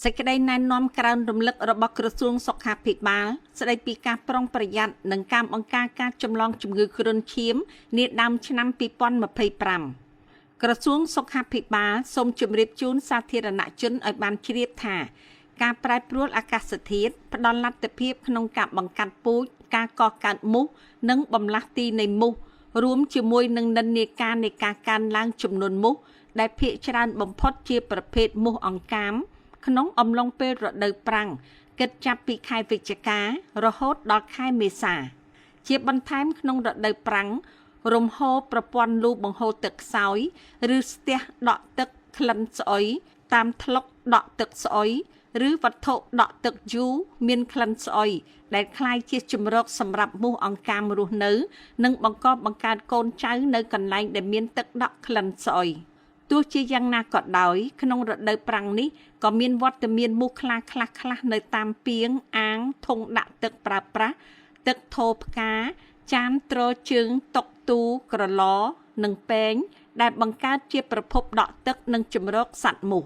សេចក្តីណែនាំក្រៅរំលឹករបស់ក្រសួងសុខាភិបាលស្តីពីការប្រុងប្រយ័ត្ននិងការបង្ការការចម្លងជំងឺគ្រុនឈាមនាដើមឆ្នាំ2025ក្រសួងសុខាភិបាលសូមជម្រាបជូនសាធារណជនឲ្យបានជ្រាបថាការប្រែប្រួលអាកាសធាតុផ្ដល់លទ្ធភាពក្នុងការបង្កាត់ពូជការកកើតមូសនិងបំលាស់ទីនៃមូសរួមជាមួយនឹងនិន្នាការនៃការកើនឡើងចំនួនមូសដែលភាគច្រើនបំផុតជាប្រភេទមូសអង្កាមក្នុងអំឡុងពេលរដូវប្រាំងគិតចាប់ពីខែវិច្ឆិការហូតដល់ខែមេសាជាបន្ថែមក្នុងរដូវប្រាំងរំហូរប្រព័ន្ធលូបង្ហូរទឹកខ្សោយឬស្ទះដក់ទឹកក្លិនស្អុយតាមថ្លុកដក់ទឹកស្អុយឬវត្ថុដក់ទឹកយូរមានក្លិនស្អុយដែលคล้ายជាជម្រកសម្រាប់មូសអង្កាមរស់នៅនិងបង្កបង្កើតកូនចៅនៅកន្លែងដែលមានទឹកដក់ក្លិនស្អុយទោះជាយ៉ាងណាក៏ដោយក្នុងរដូវប្រាំងនេះក៏មានវត្តមានមូសខ្លះនៅតាមពាងអាងធុងដាក់ទឹកប្រើប្រាស់ទឹកថូផ្កាចានទ្រជើងតុកទូក្រឡនិងពែងដែលបង្កើតជាប្រភពដក់ទឹកនិងជម្រកសត្វមូស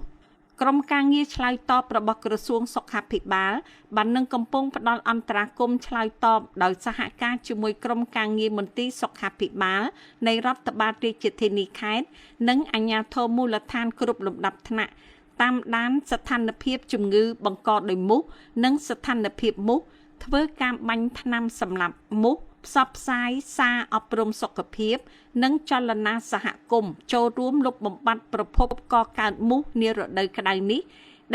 ក្រុមការងារឆ្លើយតបរបស់ក្រសួងសុខាភិបាលបាននឹងកំពុងផ្ដល់អន្តរាគមន៍ឆ្លើយតបដោយសហការជាមួយក្រុមការងារមន្ទីរសុខាភិបាលនៃរដ្ឋបាលរាជធានីខេត្តនិងអាជ្ញាធរមូលដ្ឋានគ្រប់លំដាប់ថ្នាក់តាមដានស្ថានភាពជំងឺបង្កដោយមូសនិងស្ថានភាពមូសធ្វើការបាញ់ថ្នាំសម្លាប់មូសផ្សព្វផ្សាយសារអប់រំសុខភាពនិងចលនាសហគមន៍ចូលរួមលុបបំបាត់ប្រភពកកើតមូសនារដូវក្តៅនេះ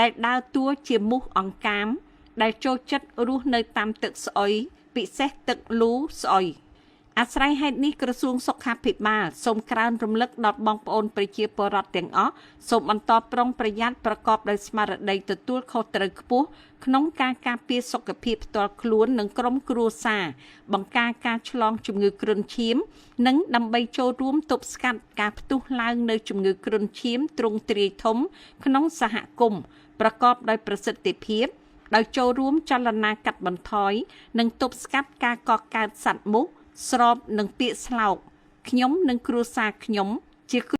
ដែលដើរតួជាមូសអង្កាមដែលចូលចិត្តរស់នៅតាមទឹកស្អុយពិសេសទឹកលូស្អុយអាស្រ័យហេតុនេះក្រសួងសុខាភិបាលសូមក្រើនរំលឹកដល់បងប្អូនប្រជាពលរដ្ឋទាំងអស់សូមបន្តប្រុងប្រយ័ត្នប្រកបដោយស្មារតីទទួលខុសត្រូវខ្ពស់ក្នុងការការពារសុខភាពផ្ទាល់ខ្លួននិងក្រុមគ្រួសារបង្ការការឆ្លងជំងឺគ្រុនឈាមនិងដើម្បីចូលរួមទប់ស្កាត់ការផ្ទុះឡើងនៃជំងឺគ្រុនឈាមទ្រង់ទ្រាយធំក្នុងសហគមន៍ប្រកបដោយប្រសិទ្ធភាពដោយចូលរួមចលនាកាត់បន្ថយនិងទប់ស្កាត់ការកកើតសត្វមូសស្របនឹងពាក្យស្លោកខ្ញុំនិងគ្រួសារខ្ញុំជា